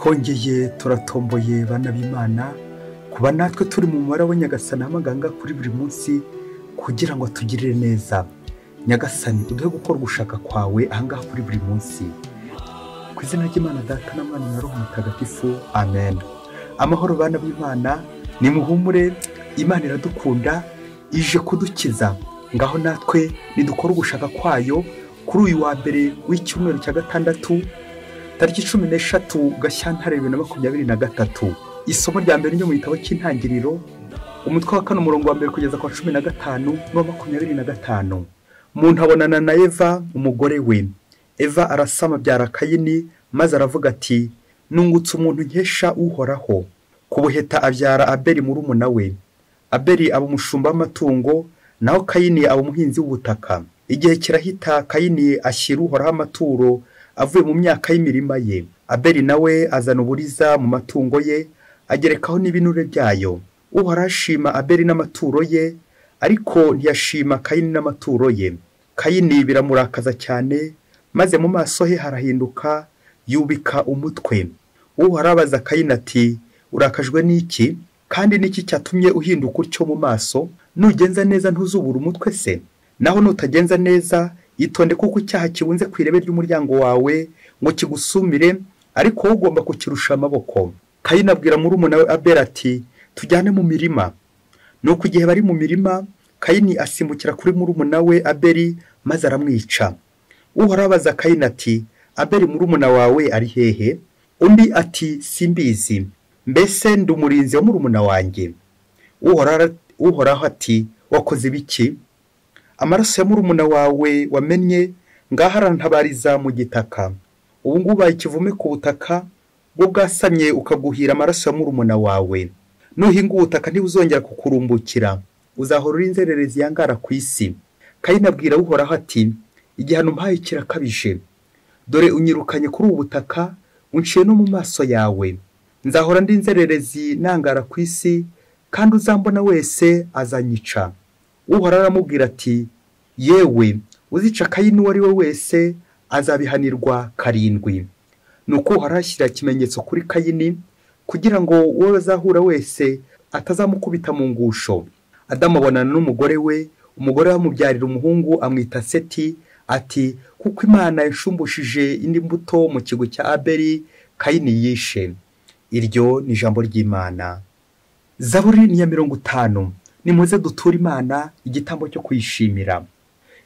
twongeye turatomboye bana b'Imana kuba natwe turi mu mubare wa Nyagasani amaganga kuri buri munsi kugira ngo tugirire neza. Nyagasani uduhe gukora gushaka kwawe ahangaha kuri buri munsi. Ku izina ry'Imana Data na Mwana na Roho Mutagatifu, amen. Amahoro bana b'Imana, ni muhumure, Imana iradukunda, ije kudukiza. Ngaho natwe nidukora gushaka kwayo kuri uyu wa mbere w'icyumweru cya gatandatu tariki 13 Gashyantare 2023. Isomo rya mbere ryo mu gitabo cy'intangiriro umutwe wa 4 umurongo wa mbere kugeza kwa 15 no 25. Umuntu abonana na Eva umugore we. Eva arasama byara Kayini maze aravuga ati nungutse umuntu nkesha uhoraho. Kubuheta abyara Abeli murumuna we. Abeli aba umushumba w'amatungo naho Kayini aba umuhinzi w'ubutaka. Igihe kirahita Kayini ashyira uhoraho amaturo avuye mu myaka y'imirima ye. Abeli nawe azana uburiza mu matungo ye agerekaho n'ibinure byayo. Uhoraho ashima Abeli n'amaturo ye ariko ntiyashima Kayini n'amaturo ye. Kayini biramurakaza cyane maze mu maso he harahinduka yubika umutwe. Uhoraho abaza Kayini ati urakajwe n'iki kandi n'iki cyatumye uhinduka utyo mu maso? Nugenza neza ntuzubura umutwe se? Naho nutagenza neza itonde kuko icyaha kibunze ku irebe ry'umuryango wawe ngo kigusumire ariko wowe ugomba kukirusha amaboko. Kayini abwira murumuna we Abeli ati tujyane mu mirima. Nuko igihe bari mu mirima Kayini asimbukira kuri murumuna we Abeli maze aramwica. Uhoraho abaza Kayini ati Abeli murumuna wawe ari hehe? Undi ati simbizi, mbese ndi umurinzi wa murumuna wanjye. Uhoraho ati wakoze biki? Amaraso ya murumuna wawe wamennye ngaho arantabariza mu gitaka. Ubu ngubu baye ikivume ku butaka bwo bwasamye ukaguhira amaraso ya murumuna wawe. Nuhinga ubutaka ntibuzongera kukurumbukira, uzahora uri inzererezi yangara ku isi. Kayini abwira Uhoraho ati igihano mpaye kirakabije. Dore unyirukanye kuri ubu butaka unciye no mu maso yawe. Nzahora ndi inzererezi nangara ku isi kandi uzambona wese azanyica. Uhoraho aramubwira ati yewe uzica Kayini uwo ari we wese azabihanirwa 7. Nuko Uhoraho ashyira ikimenyetso kuri Kayini kugira ngo uwo bazahura wese atazamukubita mu ngusho. Adamu abonana n'umugore we, umugore wamubyarira umuhungu amwita Seti, ati kuko Imana yashumbushije indi mbuto mu kigo cya Abeli Kayini yishe. Iryo ni ijambo ry'Imana. Zaburi ni ya 50. Nimuze dutura Imana igitambo cyo kuyishimira.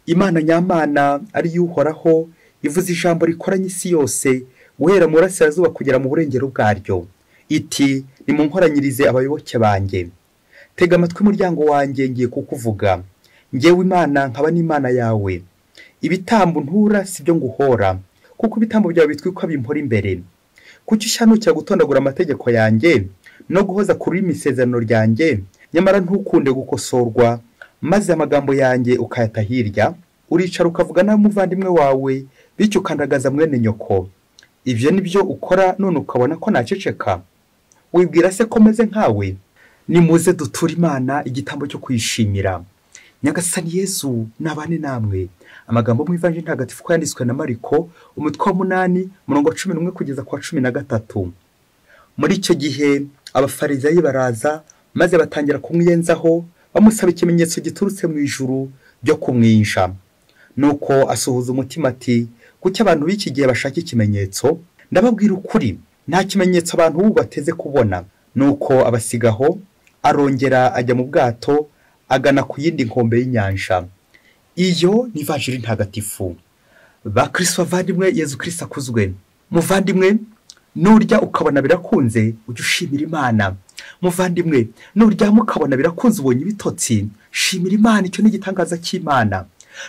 Imana nyamana ari y'Uhoraho ivuze ijambo rikoranye isi yose guhera mu burasirazuba kugera mu burengero bwaryo. Iti nimunkoranyirize abayoboke banjye. Tega amatwi muryango wanjye ngiye kukuvuga. Ngewe Imana nkaba n'Imana yawe. Ibitambo ntura sibyo nguhora kuko ibitambo byawe bitwikwa bimpora imbere. Kuki ushanukira gutondagura amategeko yanjye no guhoza kuri imisezerano ryanjye nyamara ntukunde gukosorwa maze amagambo yanjye ukayata hirya? Uricara ukavuga na muvandimwe wawe bityo ukandagaza mwene nyoko. Ivyo nibyo ukora none ukabona ko naceceka? Wibwira se ko meze nkawe? Nimuze dutura Imana igitambo cyo kwishimira. Nyagasani Yesu nabane namwe. Amagambo mu Ivanjili ntagatifu ko yanditswe na Mariko umutwe wa 8 umurongo 11 kugeza kwa 13. Muri icyo gihe abafarizayi baraza maze batangira kumwiyenzaho bamusaba ikimenyetso giturutse mu ijuru byo kumwinsha. Nuko asuhuza umutima ati kuki abantu b'iki gihe bashaka ikimenyetso? Ndababwira ukuri nta kimenyetso abantu ubu bateze kubona. Nuko abasigaho arongera ajya mu bwato agana ku yindi nkombe y'inyanja. Iyo ni Ivanjili ntagatifu. Bakristo bavandimwe, Yezu Kristo akuzwe. Muvandimwe, nurya ukabona birakunze ujye ushimira Imana. Muvandimwe, nurya mukabona birakunze ubonye ibitotsi shimira Imana, icyo ni igitangaza cy'Imana.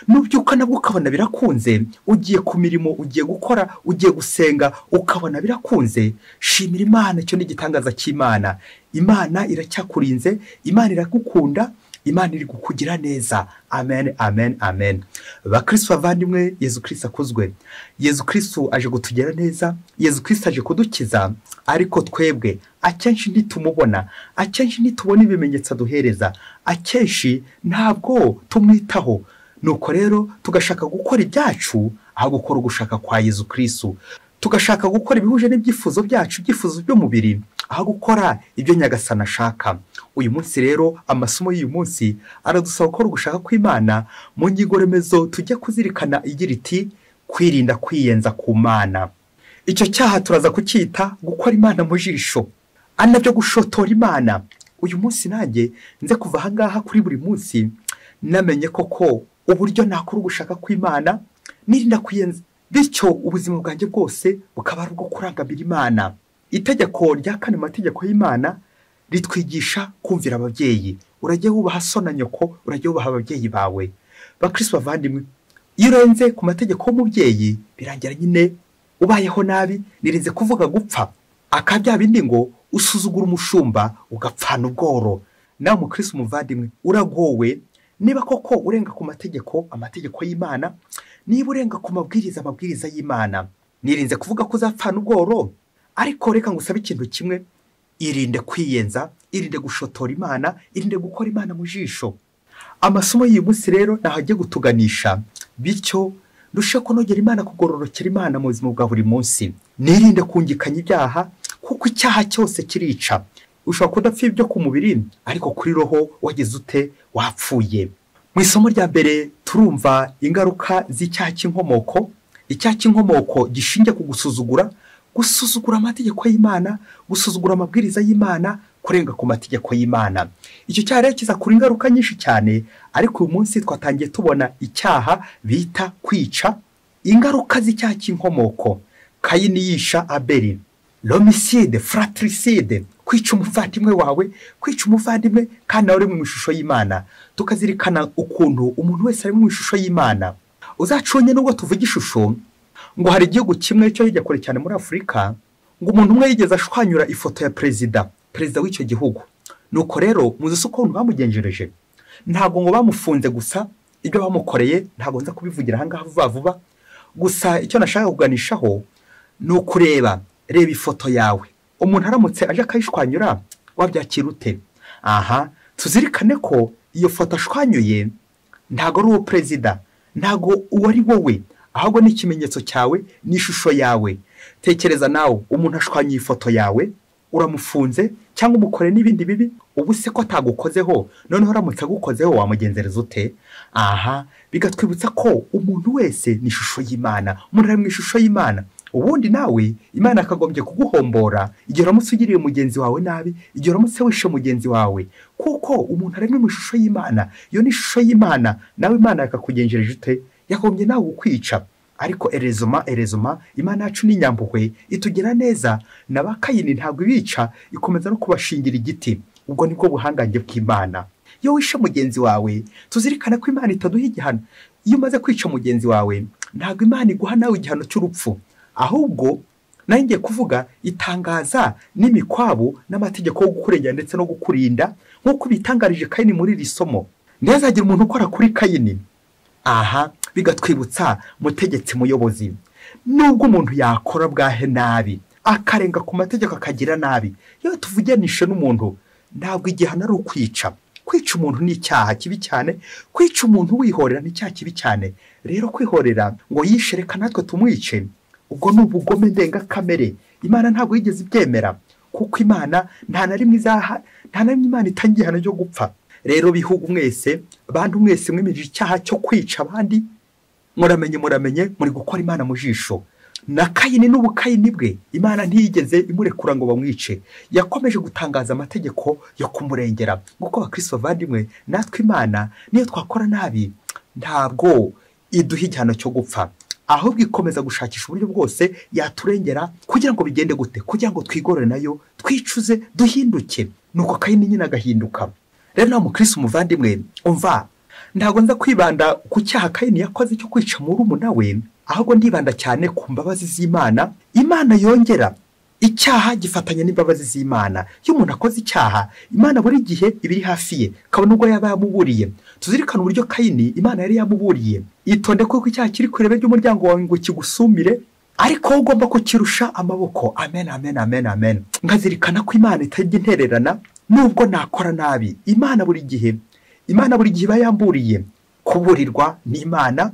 Nubyuka nabwo ukabona birakunze ugiye ku mirimo, ugiye gukora, ugiye gusenga ukabona birakunze shimira Imana, icyo ni igitangaza cy'Imana. Imana iracyakurinze, Imana iragukunda, Imana iri kukugira neza. Amen, amen, amen. Bakristo bavandimwe, Yezu Kristo akuzwe. Yezu Kristo aje gutugera neza, Yezu Kristo aje kudukiza, ariko twebwe akenshi ntitumubona, akenshi ntitubona ibimenyetso duhereza, akenshi ntabwo tumwitaho. Nuko rero tugashaka gukora ibyacu aho gukora ugushaka kwa Yezu Kristo. tugashaka gukora ibihuje n'ibyifuzo byacu, ibyifuzo by'umubiri, aho gukora ibyo nyagasani ashaka. Uyu munsi rero amasomo y'uyu munsi aradusaba gukora ugushaka kw'Imana mu ngingo remezo tujya kuzirikana igira iti kwirinda kwiyenza ku Mana. Icyo cyaha turaza kucyita gukora Imana mu jisho, ari nabyo gushotora Imana. Uyu munsi nanjye nze kuva aha ngaha kuri buri munsi namenye koko uburyo nakora ugushaka kw'Imana nirinda kwiyenza, bityo ubuzima bwanjye bwose bukaba ari ubwo kurangamira Imana. Itegeko rya 4 mu mategeko y'Imana ritwigisha kumvira ababyeyi. Urajye wubaha so na nyoko, urajye wubaha ababyeyi bawe. Bakristo bavandimwe, iyo urenze ku mategeko y'umubyeyi birangira nyine ubayeho nabi. Nirinze kuvuga gupfa akabya bindi ngo usuzugura umushumba ugapfana ubworo. Nawe mukristo muvandimwe uragowe niba koko urenga ku amategeko y'Imana, niba urenga ku mabwiriza y'Imana. Nirinze kuvuga ko uzapfana ubworo, ariko reka ngusabe ikintu kimwe: irinde kwiyenza, irinde gushotora Imana, irinde gukora Imana mu jisho. Amasomo y'uyu munsi rero nahagiye gutuganisha, bityo ndushe kunogera Imana, kugororokera Imana mu buzima bwa buri munsi. Nirinde kungikanya ibyaha, kuko icyaha cyose kirica. Ushobora kudapfa ibyo ku mubiri, ariko kuri roho wageze ute? Wapfuye. Mu isomo rya mbere turumva ingaruka z'icyaha cy'inkomoko. Icyaha cy'inkomoko gishingiye ku gusuzugura amategeko y'Imana, gusuzugura amabwiriza y'Imana, kurenga ku mategeko y'Imana. Icyo cyaha rero kiza kuri ingaruka nyinshi cyane, ariko uyu munsi twatangiye tubona icyaha bita kwica. Ingaruka z'icyaha cy'inkomoko: Kayini yisha Abeli, l'homicide, fratricide, kwica umuvandimwe wawe, kwica umuvandimwe kandi nawe uri mu ishusho y'Imana. Tukazirikana ukuntu umuntu wese ari mu ishusho y'Imana. Uzacunye nubwo tuvuga ishusho, ngo hari igihugu kimwe cyo hirya kure cyane muri Afurika, ngo umuntu umwe yigeze ashwanyura ifoto ya perezida w'icyo gihugu. Nuko rero muzi uko bamugenjereje. Ntabwo ngo bamufunze gusa, ibyo bamukoreye ntabwo nza kubivugira aha ngaha vuba. Gusa icyo nashaka kuganishaho ni ukureba ifoto yawe. Umuntu aramutse aje akayishwanyura, wabyakira ute? Aha, tuzirikane ko iyo foto ashwanyuye ntabwo ari uwo perezida, ntabwo uwo ari wowe, ahubwo ni ikimenyetso cyawe, ni ishusho yawe. Tekereza nawe, umuntu ashwanyuye ifoto yawe, uramufunze cyangwa umukore n'ibindi bibi, ubu se ko atagukozeho, noneho uramutse agukozeho wamugenzereza ute? Aha, bigatwibutsa ko umuntu wese ni ishusho y'Imana, umuntu ari mu ishusho y'Imana. Ubundi nawe Imana akagombye kuguhombora igihe uramutse ugiriye mugenzi wawe nabi, igihe uramutse wishe mugenzi wawe, kuko umuntu ari mu ishusho y'Imana. Iyo ni ishusho y'Imana, nawe Imana yakakugenjereje ute? Yagombye nawe ukwica. Ariko erezoma Imana yacu ni nyampuhwe, itugira neza. Na ba Kayini ntabwo ibica, ikomeza no kubashingira igiti. Ubwo nibwo buhangange bw'Imana. Iyo wishe mugenzi wawe, tuzirikana ko Imana itaduha igihano. Iyo umaze kwica mugenzi wawe, ntabwo Imana iguha nawe igihano cy'urupfu, ahubwo nayo ngiye kuvuga itangaza n'imikwabu n'amategeko yo gukurengera ndetse no gukurinda, nk'uko bitangarije Kayini muri iri somo. Ntihazagira umuntu ukora kuri Kayini. Aha, bigatwibutsa mutegetsi, muyobozi, nubwo umuntu yakora bwahe nabi, akarenga ku mategeko akagira nabi, iyo tuvuganishe n'umuntu, ntabwo igihano ari ukwica. Kwica umuntu ni icyaha kibi cyane, kwica umuntu wihorera ni icyaha kibi cyane. Rero kwihorera ngo yishe reka natwe tumwice, ubwo ni ubugome ndengakamere. Imana ntabwo yigeze ibyemera, kuko Imana nta na rimwe Imana itangiye igihano cyo gupfa. Rero bihugu mwese, bantu mwese mwemeje icyaha cyo kwica abandi, muramenye muri gukora Imana mu jisho. Na Kayini n'ubukayini bwe, Imana ntiyigeze imurekura ngo bamwice, yakomeje gutangaza amategeko yo kumurengera. Nguko abakristo bavandimwe, natwe Imana niyo twakora nabi ntabwo iduha igihano cyo gupfa, ahubwo ikomeza gushakisha uburyo bwose yaturengera, kugira ngo bigende gute? Kugira ngo twigorore nayo, twicuze, duhinduke. Nuko Kayini nyine agahinduka. Rero nawe mukristo umuvandimwe, umva, ntabwo nza kwibanda ku cyaha Kayini yakoze cyo kwica murumuna we, ahubwo ndibanda cyane ku mbabazi z'Imana. Imana yongera. Icyaha gifatanya n'imbabazi z'Imana. Iyo umuntu akoze icyaha, Imana buri gihe ibiri hafi ye, kabone ubwo yaba yamuburiye. Tuzirikana uburyo Kayini Imana yari yamuburiye. Itonde ko icyaha kiri kurebe ry'umuryango wawe ngo kigusumire, ariko ugomba kukirusha amaboko. Amen. Nkazirikana ko Imana itajya intererana nubwo nakora nabi. Imana buri gihe iba yamburiye. Kuburirwa n'Imana.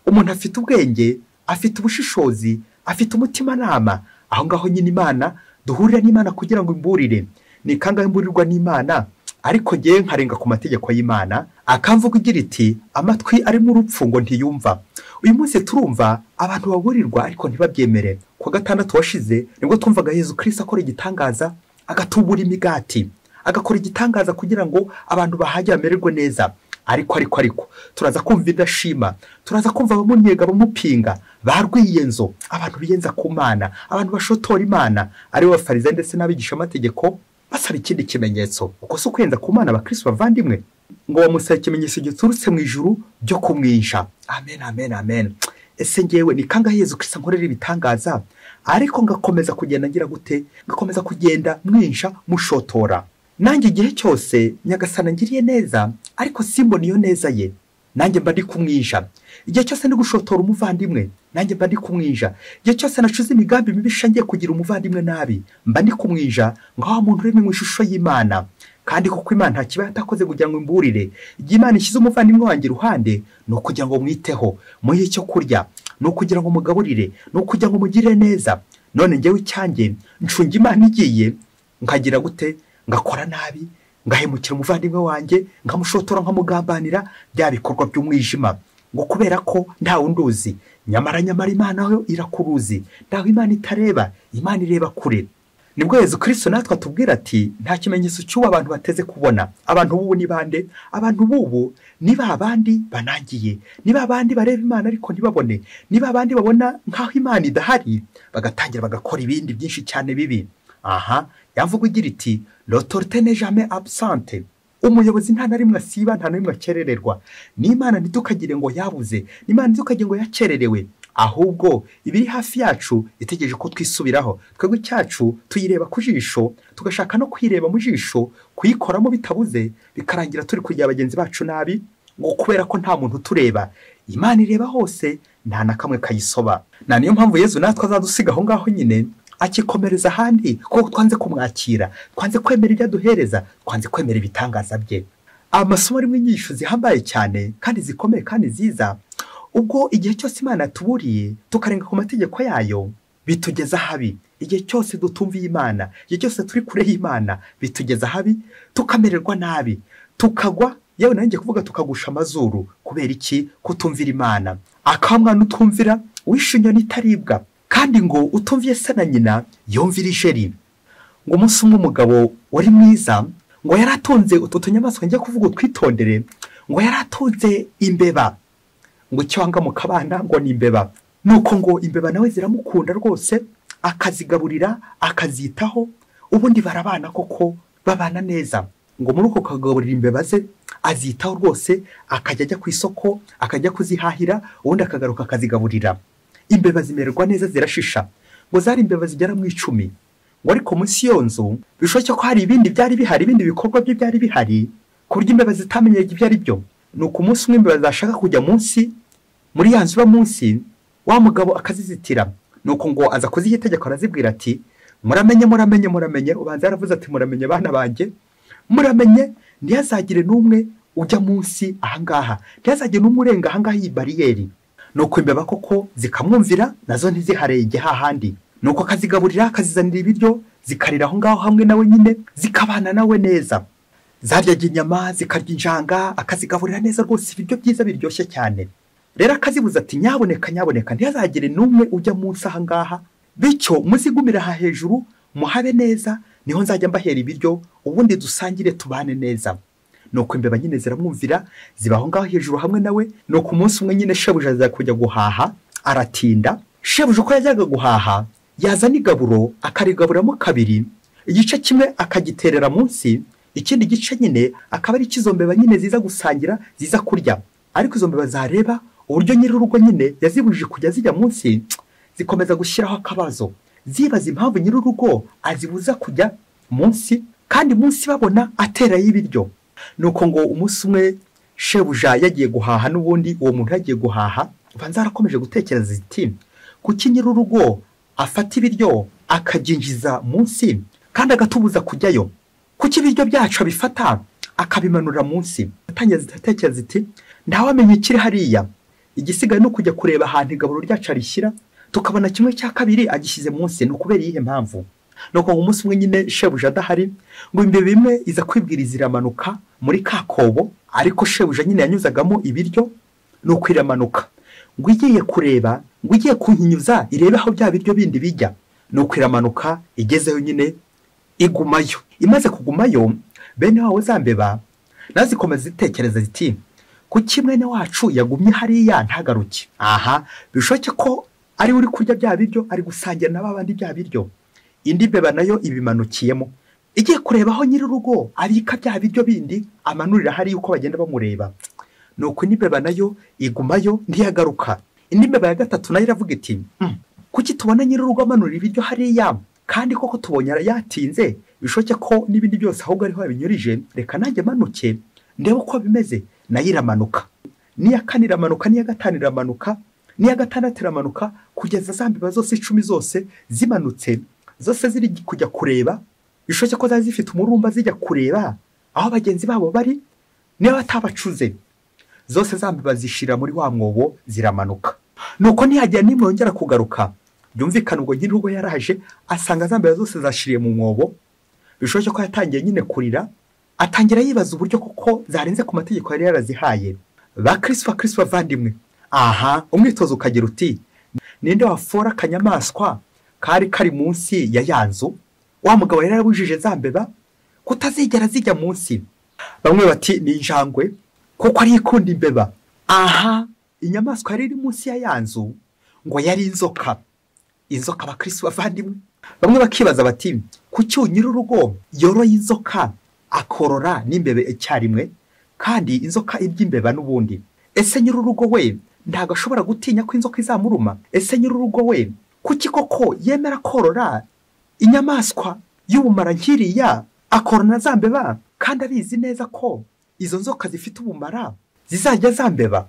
Umuntu afite ubwenge afite ubushishozi, afite umutimanama. Aho ngaho nyine Imana duhurira n'Imana kugira ngo imburire. Ni kangahe mburirwa n'Imana ariko ngewe nkarenga ku mategeko y'Imana, akamvuga igira iti amatwi arimo urupfu ngo ntiyumva. Uyu munsi turumva abantu baburirwa ariko ntibabyemere. Ku gatandatu washize nibwo twumvaga Yesu Kristo akora igitangaza, agatubura imigati, agakora igitangaza kugira ngo abantu bahajye bamererwe neza. Ariko turaza kumva indashima, turaza kumva abamunnyega bamupinga, barwiyenzo, abantu biyenza ku Mana, abantu bashotora Imana, ari bo bafarisayo ndetse n'abigisha amategeko basaba ikindi kimenyetso. Uko si ukwenza ku Mana abakristo bavandimwe, ngo bamusaba ikimenyetso giturutse mu ijuru byo kumwisha. Amen. Ese ngewe ni kangahe Yesu Kristo ankorera ibitangaza ariko ngakomeza kugenda ngira gute? Ngakomeza kugenda mwinsha mushotora. Nanjye igihe cyose Nyagasana ngiriye neza ariko simbona iyo neza ye, nanjye mba ndi kumwisha. Igihe cyose ndi gushotora umuvandimwe, nanjye mba ndi kumwisha. Igihe cyose nacuze imigambi mibisha ngiye kugira umuvandimwe nabi, mba ndi kumwisha ngaho umuntu uri mu ishusho y'Imana. Kandi kuko Imana nta kiba yatakoze kugira ngo imburire. Igihe Imana ishyize umuvandimwe wanjye iruhande, ni ukugira ngo mwiteho, muhe icyo kurya, ni ukugira ngo mugaburire, ni ukugira ngo mugire neza. None ngewe icyanjye ncunga Imana igiye nkagira gute? Ngakora nabi, ngahemukira umuvandimwe wanjye, nkamushotora nkamugambanira, bya bikorwa by'umwijima, ngo kubera ko nta unduzi. Nyamara Imana yo irakuruzi. Ndaho Imana itareba, Imana ireba kure. Nibwo Yesu Kristo natwe atubwira ati nta kimenyetso cy'uwo abantu bateze kubona. Abantu bubu ni bande? Abantu bubu ni babandi banangiye, ni babandi bareba Imana ariko ntibabone, ni babandi babona nkaho Imana idahari, bagatangira bagakora ibindi byinshi cyane bibi. Yavuga igira iti l'autorité n'est jamais absente. Umuyobozi nta na rimwe asiba, nta na rimwe akerererwa. N'Imana ntitukagire ngo yabuze, n'Imana ntitukagire ngo yakererewe, ahubwo ibiri hafi yacu itegereje ko twisubiraho. Twebwe cyacu tuyireba ku jisho, tugashaka no kwireba mu jisho, kuyikoramo bitabuze, bikarangira turi kujya bagenzi bacu nabi, ngo kubera ko nta muntu tureba. Imana ireba hose, nta na kamwe kayisoba. Na niyo mpamvu Yesu natwe azadusiga aho ngaho nyine akikomereza ahandi, kuko twanze kumwakira, twanze kwemera ibyo aduhereza, twanze kwemera ibitangaza bye. Amasomo arimo inyigisho zihambaye cyane kandi zikomeye kandi ziza. Ubwo igihe cyose Imana yatuburiye tukarenga ku mategeko yayo, bitugeza habi. Igihe cyose dutumviye Imana, igihe cyose turi kure y'Imana, bitugeza habi, tukamererwa nabi, tukagwa, yewe nanjye kuvuga tukagusha amazuru. Kubera iki? Kutumvira Imana. Akamwana utumvira wishe inyoni itaribwa, kandi ngo utumviye se na nyina yumvira ijeri. Ngo umunsi umwe umugabo wari mwiza, ngo yaratunze utu tunyamaswa ngiye kuvuga twitondere, ngo yaratunze imbeba, ngo cyangwa mu kabana ngo ni imbeba. Nuko ngo imbeba nawe ziramukunda rwose, akazigaburira, akazitaho, ubundi barabana koko, babana neza. Ngo muri uko kagaburira imbeba ze, azitaho rwose, akajya ajya ku isoko, akajya kuzihahira, ubundi akagaruka akazigaburira. Imbeba zimererwa neza, zirashisha. Ngo zari imbeba zigera mu 10. Ngo ariko munsi yo nzu bishoboke ko hari ibindi byari bihari, ibindi bikorwa bye byari bihari, ku buryo imbeba zitamenyeye ibyo ari byo. Nuko umunsi umwe imbeba zashaka kujya munsi, muri ya nzu iba munsi, wa mugabo akazizitira. Nuko ngo aza kuziha itegeko, arazibwira ati muramenye. Ubanza yaravuze ati muramenye bana banjye, muramenye ntihazagire n'umwe ujya munsi ahangaha, ntihazagire n'umwe urenga ahangaha iyi bariyeri. Nuko imbeba koko zikamwumvira, nazo ntiziharege hahandi. Nuko akazigaburira, akazizanira ibiryo, zikarira aho ngaho hamwe nawe nyine, zikabana nawe neza. Zaryaga inyama, zikarya injanga, akazigaburira neza rwose, ibiryo byiza biryoshye cyane. Rero akazibuza ati nyaboneka ntihazagire n'umwe ujya munsi ahangaha, bityo muzigumira aha hejuru, muhabe neza, niho nzajya mbahera ibiryo, ubundi dusangire tubane neza. Nuko imbeba nyine ziramwumvira, ziba aho ngaho hejuru hamwe nawe. Nuko umunsi umwe nyine shebuja aza kujya guhaha, aratinda. Shebuja uko yajyaga guhaha, yazana igaburo, akarigaburamo kabiri, igice kimwe akagiterera munsi, ikindi gice nyine akaba ari ikizo mbeba nyine ziza gusangira, ziza kurya. Ariko izo mbeba zareba uburyo nyir'urugo nyine yazibujije kujya zijya munsi, zikomeza gushyiraho akabazo, zibaza impamvu nyir'urugo azibuza kujya munsi, kandi munsi babona aterayo ibiryo. Nuko ngo umunsi umwe shebuja yagiye guhaha, n'ubundi uwo muntu yagiye guhaha, ubanza arakomeje gutekereza iti kuki nyir'urugo afata ibiryo akabyinjiza munsi kandi agatubuza kujyayo? Kuki ibiryo byacu abifata akabimanura munsi? Atangiye zitekereza iti ntawamenye ikiri hariya. igisigaye no kujya kureba ahantu igaburo ryacu arishyira, tukabona 1/2 agishyize munsi. Ni ukubera iyihe mpamvu? Nuko umunsi umwe nyine shebuja adahari, ngo imbeba imwe iza kwibwiriza iramanuka muri kakobo, ariko shebuja nyine yanyuzagamo ibiryo, nuko iramanuka ngo igiye kureba, ngo igiye kunyinyuza irebe aho bya biryo bindi bijya. Nuko iramanuka igezeyo nyine igumayo. Imaze kugumayo, bene wawe za mbeba nazikomeza zitekereza ziti, kuki mwene wacu yagumye hariya ntagaruke? Aha, bishoke ko ari uri kurya bya biryo, ari gusangira n'abandi bya biryo. Indi mbeba nayo ibimanukiyemo, igiye kureba aho nyiri urugo abika bya biryo bindi amanurira hariya uko bagenda bamureba. Nuko indi mbeba nayo igumayo ntiyagaruka. Indi mbeba ya gatatu nayo iravuga iti, kuki tubona nyiri urugo amanurira ibiryo hariya, kandi koko tubonye yatinze, bishoke ko n'ibindi byose ahubwo ariho yabinyurije, reka nanjye manuke ndebe uko bimeze. Nayo iramanuka. N'iya kane iramanuka, n'iya gatanu iramanuka, n'iya gatandatu iramanuka, kugeza za mbeba zose 10 zose zimanutse, zose ziri kujya kureba, bishoke ko zazi zifite umurumba zijya kureba aho bagenzi babo bari, niba batabacuze. Zose za mbeba zishira muri wa mwobo ziramanuka. Nuko ntihajya nimwe yongera kugaruka. Byumvikana ubwo nyiri urugo yaraje asanga za mbeba zose zashiriye mu mwobo, bishoke ko yatangiye nyine kurira, atangira yibaza uburyo kuko zarenze ku mategeko yari yarazihaye. Ba Kristo bavandimwe, aha umwitozo ukagira uti, ninde wafora akanyamaswa kari kari munsi ya yanzu? Wa mugabo yari yarabujije za mbeba kutazigera zijya munsi. Bamwe bati ni injangwe kuko ari ikunda imbeba. Aha, inyamaswa yari iri munsi ya yanzu ngo yari inzoka. Inzoka ba Kristo bavandimwe. Bamwe bakibaza bati, kuki nyiri urugo yoroye inzoka akorora n'imbebe icyarimwe, kandi inzoka irya imbeba n'ubundi? Ese nyiri urugo we ntago ashobora gutinya ko inzoka izamuruma? Ese nyiri urugo we kuki koko yemera korora inyamaswa y'ubumara nkiriya, akorona za mbeba, kandi abizi neza ko izo nzoka zifite ubumara zizajya za mbeba?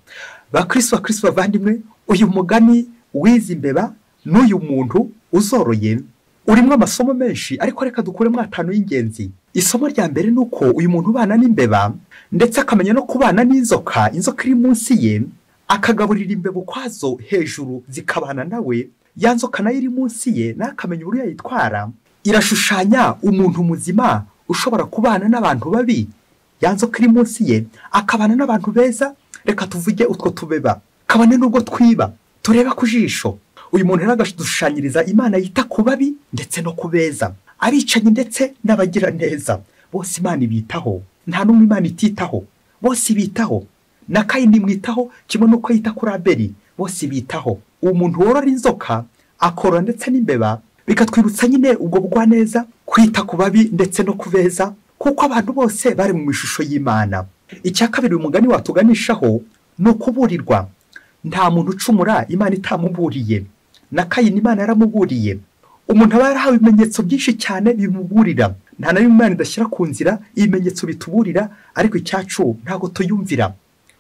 Ba Kristo bavandimwe, uyu mugani w'izi mbeba n'uyu muntu uzoroye urimo amasomo menshi, ariko reka dukuremo 5 y'ingenzi. Isomo rya mbere nuko uyu muntu ubana n'imbeba ndetse akamenya no kubana n'inzoka, inzoka iri munsi ye, akagaburira imbeba ukwazo hejuru zikabana nawe, ya nzoka nayo iri munsi ye nakamenya uburyo yitwara. Irashushanya umuntu muzima ushobora kubana n'abantu babi. Ya nzoka iri munsi ye akabana n'abantu beza, reka tuvuge utwo tubeba, kabane n'ubwo twiba tureba ku jisho. Uyu muntu aragashushanyiriza Imana yita ku babi ndetse no kubeza, abicanyi ndetse n'abagira neza. Bose Imana ibitaho, nta n'umwe Imana ititaho, bose bitaho. Na Kayini mwitaho kimwe nuko yita kuri Abeli, bose bitaho. Uwo muntu worora inzoka akorora ndetse n'imbeba, bikatwibutsa nyine ubwo bugwa neza, kwita ku babi ndetse no kubeza, kuko abantu bose bari mu ishusho y'Imana. Icya kabiri umugani watuganishaho no kuburirwa. Nta muntu ucumura Imana itamuburiye. Na Kayini Imana yaramuburiye. Umuntu aba yarahawe ibimenyetso byinshi cyane bimuburira. Nta na Imana idashyira ku nzira ibimenyetso bituburira, ariko icyacu ntago tuyumvira.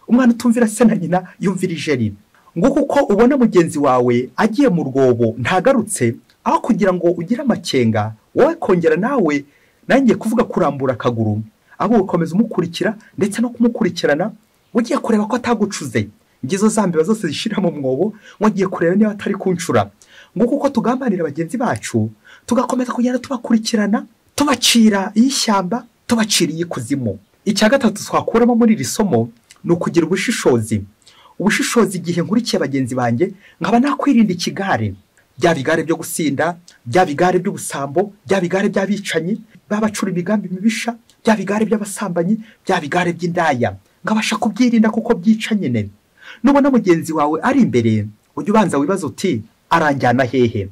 Umwana utumvira se na nyina yumvira ijeri. Ngo kuko ubona mugenzi wawe agiye mu rwobo ntagarutse, aho kugira ngo ugire amakenga, wowe kongera nawe nanjye kuvuga kurambura akaguru, abo ukomeza umukurikira ndetse no kumukurikirana, ugiye kureba ko atagucuze. Ngizo zambiba zose zishira mu mwobo, wagiye kureba niba atari kuncura. Ngo kuko tugambanira bagenzi bacu, tugakomeza kugenda tubakurikirana, tubacira ishyamba, tubaciriye kuzimu. Icya gatatu twakuramo muri iri somo no kugira ubushishozi. Ubushishozi igihe nkurikiye bagenzi banjye, nkaba nakwirinda ikigare. Bya bigare byo gusinda, bya bigare by'ubusambo, bya bigare by'abicanyi, babacura imigambi mibisha, bya bigare by'abasambanyi, bya bigare by'indaya. Nkabasha kubyirinda kuko byica nyine. Nubona mugenzi wawe ari imbere, ujye ubanza wibaza uti aranjyana hehe.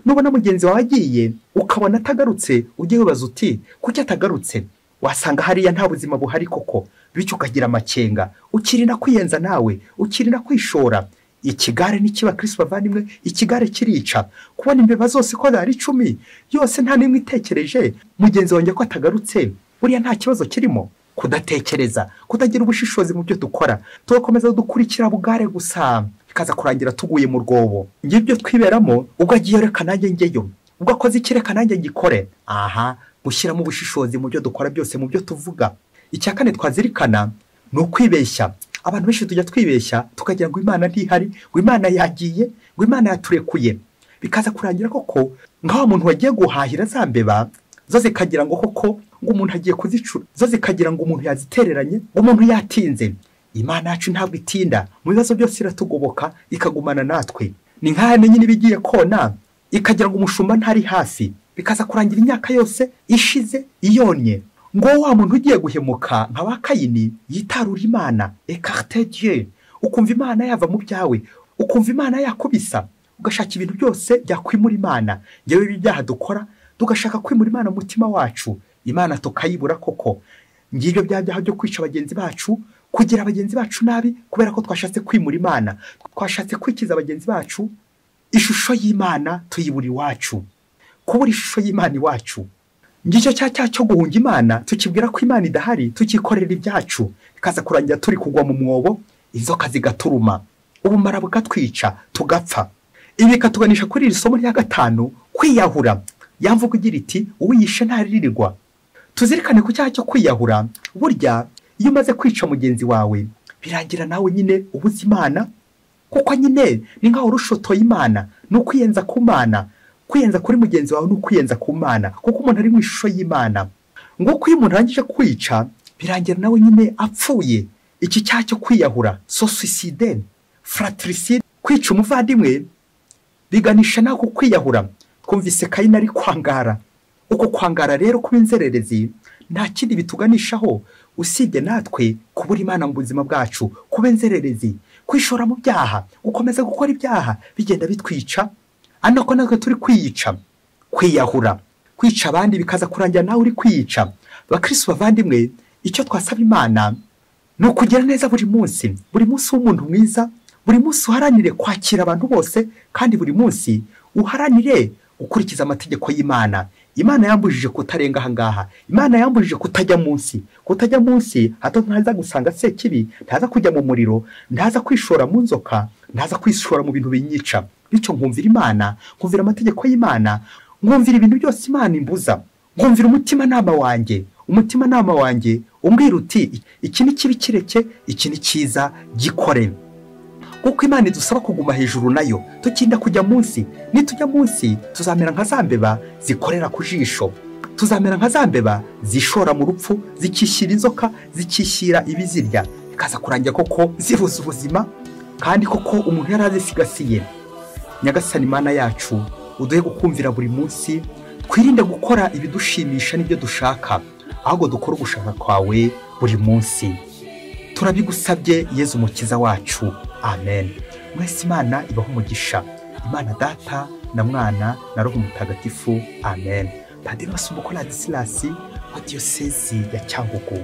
Nubona mugenzi wawe agiye ukabona atagarutse, ujye wibaza uti kuki atagarutse. Wasanga hariya nta buzima buhari koko, bityo ukagira amakenga, ukirinda kwiyenza nawe, ukirinda kwishora. Ikigare nikiba Kristo bavandimwe, ikigare kirica. Kubona imbeba zose ko ari 10 yose nta nimwe itekereje mugenzi wanjye ko atagarutse, buriya nta kibazo kirimo. Kudatekereza, kutagira ubushishozi mu byo dukora, tugakomeza dukurikira bugare gusa, bikaza kurangira tuguye mu rwobo. Ngibyo twiberamo, ubwo agiye reka nanjye ngeyo, ubwo akoze ikireka nanjye ngikore. Aha, gushyiramo ubushishozi mu byo dukora byose, mu byo tuvuga. Icya kane twazirikana no kwibeshya. abantu benshi tujya twibeshya tukagira ngo Imana ntihari, ngo Imana yagiye, ngo Imana yaturekuye, bikaza kurangira koko nk'aho umuntu wagiye guhahira za mbeba zo zikagira ngo koko ngo umuntu agiye kuzicura, zo zikagira ngo umuntu yazitereranye, ngo umuntu yatinze. Imana yacu ntabwo itinda, mu bibazo byose iratugoboka ikagumana natwe. Ni nk'ahane nyine ibigiye kona ikagira ngo umushumba ntari hafi, bikaza kurangira imyaka yose ishize iyonye. Ngo wa muntu ugiye guhemuka nka wa Kayini yitarura Imana, écarte Dieu, ukumva Imana yava mu byawe, ukumva Imana yakubisa, ugashaka ibintu byose byakwimura Imana. Ngewe ibyaha dukora tugashaka kwimura Imana mu mutima wacu, Imana tukayibura koko. Ngibyo byaha byo kwica abagenzi bacu, kugira abagenzi bacu nabi kubera ko twashatse kwimura Imana, twashatse kwikiza abagenzi bacu ishusho y'Imana tuyibura iwacu. Kubura ishusho y'Imana iwacu, ngicyo cyo guhunga Imana, tukibwira ko Imana idahari, tukikorera ibyacu, bikaza kurangira turi kugwa mu mwobo, inzoka zigaturuma, ubumara bukatwica tugapfa. Ibi bikatuganisha kuri iri somo rya 5, kwiyahura. Yamvuga igira iti uwiyishe ntaririrwa. Tuzirikane ku cyaha cyo kwiyahura. Burya iyo umaze kwica mugenzi wawe birangira nawe nyine ubuze Imana, kuko nyine ni nkaho urushotoye Imana, no kwiyenza ku Mana. Kwiyenza kuri mugenzi wawe no kwiyenza ku Mana, kuko umuntu ari mu ishusho y'Imana. Ngo iyo umuntu arangije kwica birangira nawe nyine apfuye. Iki cyaha cyo kwiyahura, suicide, fratricide, kwica umuvandimwe, biganisha nako kwiyahura. Twumvise Kayini ari kwangara. Uko kwangara rero kuba inzererezi nta kindi bituganishaho usibye natwe kubura Imana mu buzima bwacu, kuba inzererezi, kwishora mu byaha, gukomeza gukora ibyaha bigenda bitwica, anako natwe turi kwiyica. Kwiyahura, kwica abandi bikaza kurangira nawe uri kwiyica. Bakristo bavandimwe, icyo twasaba Imana ni ukugira neza buri munsi w'umuntu mwiza, buri munsi uharanire kwakira abantu bose, kandi buri munsi uharanire ukurikiza amategeko y'Imana. Imana yambujije kutarenga ahangaha, Imana yambujije kutajya munsi, hato ntaza gusanga sekibi, ntaza kujya mu muriro, ntaza kwishora mu nzoka, ntaza kwishora mu bintu binyica. Bityo nkumvira Imana, nkumvira amategeko y'Imana, nkumvira ibintu byose Imana imbuza, nkumvira umutima nama wanjye umbwira uti iki ni kibi kireke, iki ni cyiza gikore. Kuko Imana idusaba kuguma hejuru nayo, tukinda kujya munsi. Nitujya munsi tuzamera nka za mbeba zikorera ku jisho, tuzamera nka za mbeba zishora mu rupfu, zikishyira inzoka, zikishyira ibizirya, bikaza kurangira koko zibuza ubuzima, kandi koko umuntu yarazisigasiye. Nyagasani Imana yacu, uduhe gukumvira buri munsi, twirinde gukora ibidushimisha n'ibyo dushaka, ahubwo dukora ugushaka kwawe buri munsi. Turabigusabye Yezu Mukiza wacu, amen. Mwese Imana ibaho umugisha, Imana Data na Mwana na Roho Mutagatifu, amen. Padiri Masumbuko Ladislas wa Diyosezi ya Cyangugu.